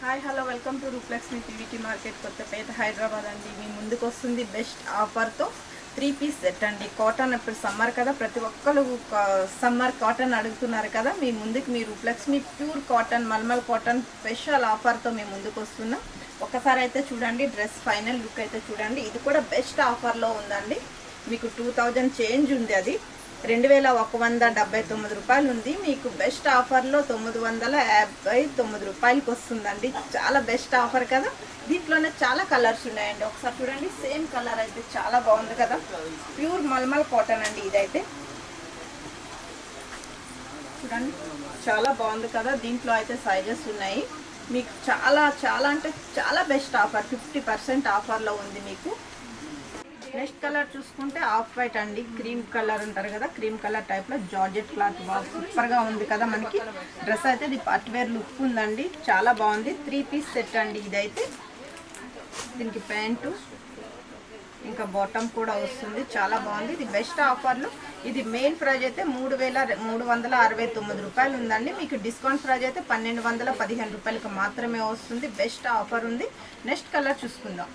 Hi hello welcome to Rooplakshmi PVT market Kothapet Hyderabad అండి. మీ ముందుకు వస్తుంది బెస్ట్ ఆఫర్తో 3 పీస్ సెట్ అండి. కాటన్ ఇప్పుడు సమ్మర్ కదా, ప్రతి ఒక్కరు సమ్మర్ కాటన్ అడుగుతున్నారు కదా. మీ ముందుకు మీ Rooplakshmi pure cotton malmal cotton special ఆఫర్తో మేము ముందుకు వస్తున్నాం. ఒకసారి అయితే చూడండి, డ్రెస్ ఫైనల్ లుక్ అయితే చూడండి. ఇది కూడా బెస్ట్ ఆఫర్లో ఉందండి. మీకు 2000 చేంజ్ ఉంది, అది 2179 రూపాయలు ఉంది. మీకు బెస్ట్ ఆఫర్లో 959 రూపాయలకి వస్తుందండి. చాలా బెస్ట్ ఆఫర్ కదా. దీంట్లోనే చాలా కలర్స్ ఉన్నాయండి. ఒకసారి చూడండి, సేమ్ కలర్ అయితే చాలా బాగుంది కదా. ప్యూర్ మల్మల్ కాటన్ అండి. ఇదైతే చూడండి, చాలా బాగుంది కదా. దీంట్లో అయితే సైజెస్ ఉన్నాయి. మీకు చాలా చాలా అంటే చాలా బెస్ట్ ఆఫర్, 50% ఆఫర్లో ఉంది మీకు. నెక్స్ట్ కలర్ చూసుకుంటే ఆఫ్ వైట్ అండి. క్రీమ్ కలర్ అంటారు కదా, క్రీమ్ కలర్ టైప్లో జార్జెట్ క్లాత్ బాగా సూపర్గా ఉంది కదా. మనకి డ్రెస్ అయితే ఇది పార్టీ వేర్ లుక్ ఉందండి, చాలా బాగుంది. 3 పీస్ సెట్ అండి ఇదైతే. దీనికి ప్యాంటు ఇంకా బాటమ్ కూడా వస్తుంది, చాలా బాగుంది. ఇది బెస్ట్ ఆఫర్లో. ఇది మెయిన్ ప్రైజ్ అయితే 3369 రూపాయలు ఉందండి. మీకు డిస్కౌంట్ ప్రైజ్ అయితే 1215 రూపాయలకి మాత్రమే వస్తుంది. బెస్ట్ ఆఫర్ ఉంది. నెక్స్ట్ కలర్ చూసుకుందాం.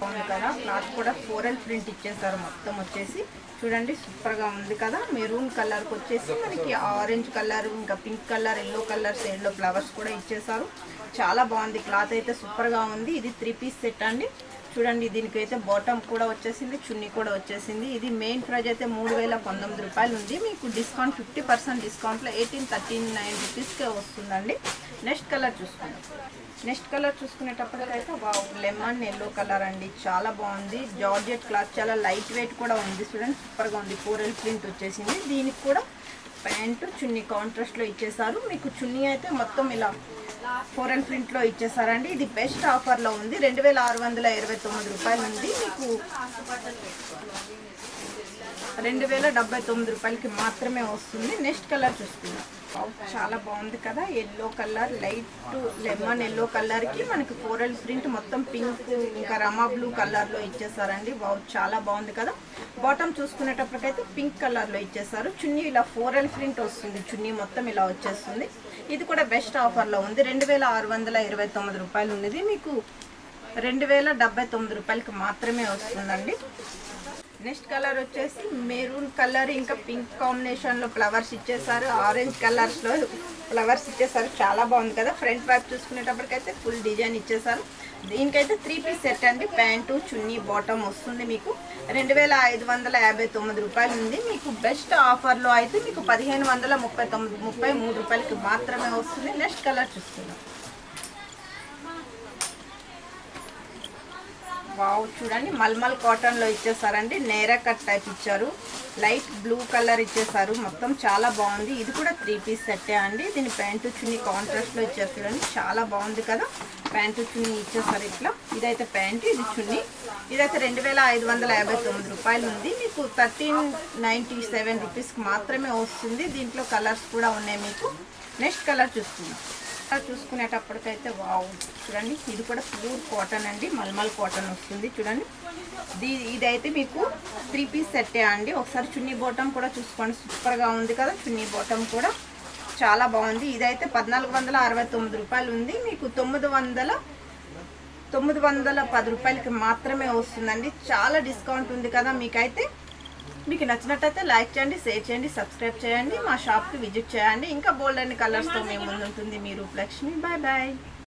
బాగుంది కదా. క్లాత్ కూడా ఫ్లోరల్ ప్రింట్ ఇచ్చేసారు మొత్తం వచ్చేసి. చూడండి, సూపర్గా ఉంది కదా. మెరూన్ కలర్కి వచ్చేసి మనకి ఆరెంజ్ కలర్, ఇంకా పింక్ కలర్, ఎల్లో కలర్ షేడ్లో ఫ్లవర్స్ కూడా ఇచ్చేసారు. చాలా బాగుంది. క్లాత్ అయితే సూపర్గా ఉంది. ఇది 3 పీస్ సెట్ అండి. చూడండి, దీనికైతే బాటమ్ కూడా వచ్చేసింది, చున్నీ కూడా వచ్చేసింది. ఇది మెయిన్ ప్రైజ్ అయితే 3019 రూపాయలు ఉంది. మీకు డిస్కౌంట్ 50% డిస్కౌంట్లో 1839 రూపీస్కే వస్తుందండి. నెక్స్ట్ కలర్ చూసుకుందాం. నెక్స్ట్ కలర్ చూసుకునేటప్పటికైతే లెమన్ ఎల్లో కలర్ అండి, చాలా బాగుంది. జార్జెట్ క్లాత్ చాలా లైట్ వెయిట్ కూడా ఉంది. చూడండి, సూపర్గా ఉంది. కోరల్ ప్రింట్ వచ్చేసింది. దీనికి కూడా ప్యాంటు చున్నీ కాంట్రాస్ట్లో ఇచ్చేసారు. మీకు చున్నీ అయితే మొత్తం ఇలా కోరల్ ప్రింట్లో ఇచ్చేసారండి. ఇది బెస్ట్ ఆఫర్లో ఉంది. 2629 రూపాయలు ఉంది. మీకు 2079 రూపాయలకి మాత్రమే వస్తుంది. నెక్స్ట్ కలర్ చూసుకుందాం. చాలా బాగుంది కదా. Yellow colour, light lemon yellow కలర్కి మనకి కోరల్ ప్రింట్ మొత్తం పింక్ ఇంకా రమా బ్లూ కలర్లో ఇచ్చేసారండి. చాలా బాగుంది కదా. బాటమ్ చూసుకునేటప్పటికైతే పింక్ కలర్లో ఇచ్చేసారు. చున్నీ ఇలా కోరల్ ప్రింట్ వస్తుంది, చున్నీ మొత్తం ఇలా వచ్చేస్తుంది. ఇది కూడా బెస్ట్ ఆఫర్లో ఉంది. 2629 రూపాయలు ఉన్నది. మీకు 2079 రూపాయలకి మాత్రమే వస్తుందండి. నెక్స్ట్ కలర్ వచ్చేసి మెరూన్ కలర్ ఇంకా పింక్ కాంబినేషన్లో ఫ్లవర్స్ ఇచ్చేసారు. ఆరెంజ్ కలర్స్లో ఫ్లవర్స్ ఇచ్చేసారు. చాలా బాగుంది కదా. ఫ్రంట్ వైపు చూసుకునేటప్పటికైతే ఫుల్ డిజైన్ ఇచ్చేసారు. దీనికైతే 3 పీస్ సెట్ అండి. ప్యాంటు చున్నీ బాటమ్ వస్తుంది. మీకు 2559 రూపాయలు ఉంది. మీకు బెస్ట్ ఆఫర్లో అయితే మీకు 1533 రూపాయలకి మాత్రమే వస్తుంది. నెక్స్ట్ కలర్ చూస్తున్నాం. వావ్, చూడండి, మల్మల్ కాటన్లో ఇచ్చేసారండి. నేరా కట్ టైప్ ఇచ్చారు. లైట్ బ్లూ కలర్ ఇచ్చేసారు. మొత్తం చాలా బాగుంది. ఇది కూడా 3 పీస్ సెట్టే అండి. దీని ప్యాంటు చున్నీ కాంట్రాస్ట్లో ఇచ్చారు. చూడండి, చాలా బాగుంది కదా. ప్యాంటు చున్నీ ఇచ్చేసారు ఇట్లా. ఇదైతే ప్యాంటు, ఇది చున్నీ. ఇదైతే 2559 రూపాయలు ఉంది. మీకు 1397 రూపీస్కి మాత్రమే వస్తుంది. దీంట్లో కలర్స్ కూడా ఉన్నాయి మీకు. నెక్స్ట్ కలర్ చూసుకుందాం. చూసుకునేటప్పటికైతే వావ్, చూడండి, ఇది కూడా ప్యూర్ కాటన్ అండి. మల్మల్ కాటన్ వస్తుంది. చూడండి, ఇదైతే మీకు 3 పీస్ సెట్టే అండి. ఒకసారి చున్నీ బాటమ్ కూడా చూసుకోండి, సూపర్గా ఉంది కదా. చున్నీ బాటమ్ కూడా చాలా బాగుంది. ఇదైతే 1469 రూపాయలు ఉంది. మీకు 910 రూపాయలకి మాత్రమే వస్తుందండి. చాలా డిస్కౌంట్ ఉంది కదా మీకైతే. మీకు నచ్చినట్టయితే లైక్ చేయండి, షేర్ చేయండి, సబ్స్క్రైబ్ చేయండి, మా షాప్కి విజిట్ చేయండి. ఇంకా బోల్డ్ అన్ని కలర్స్తో మేము ముందుంటుంది మీ రూప్లక్ష్మి. Bye bye.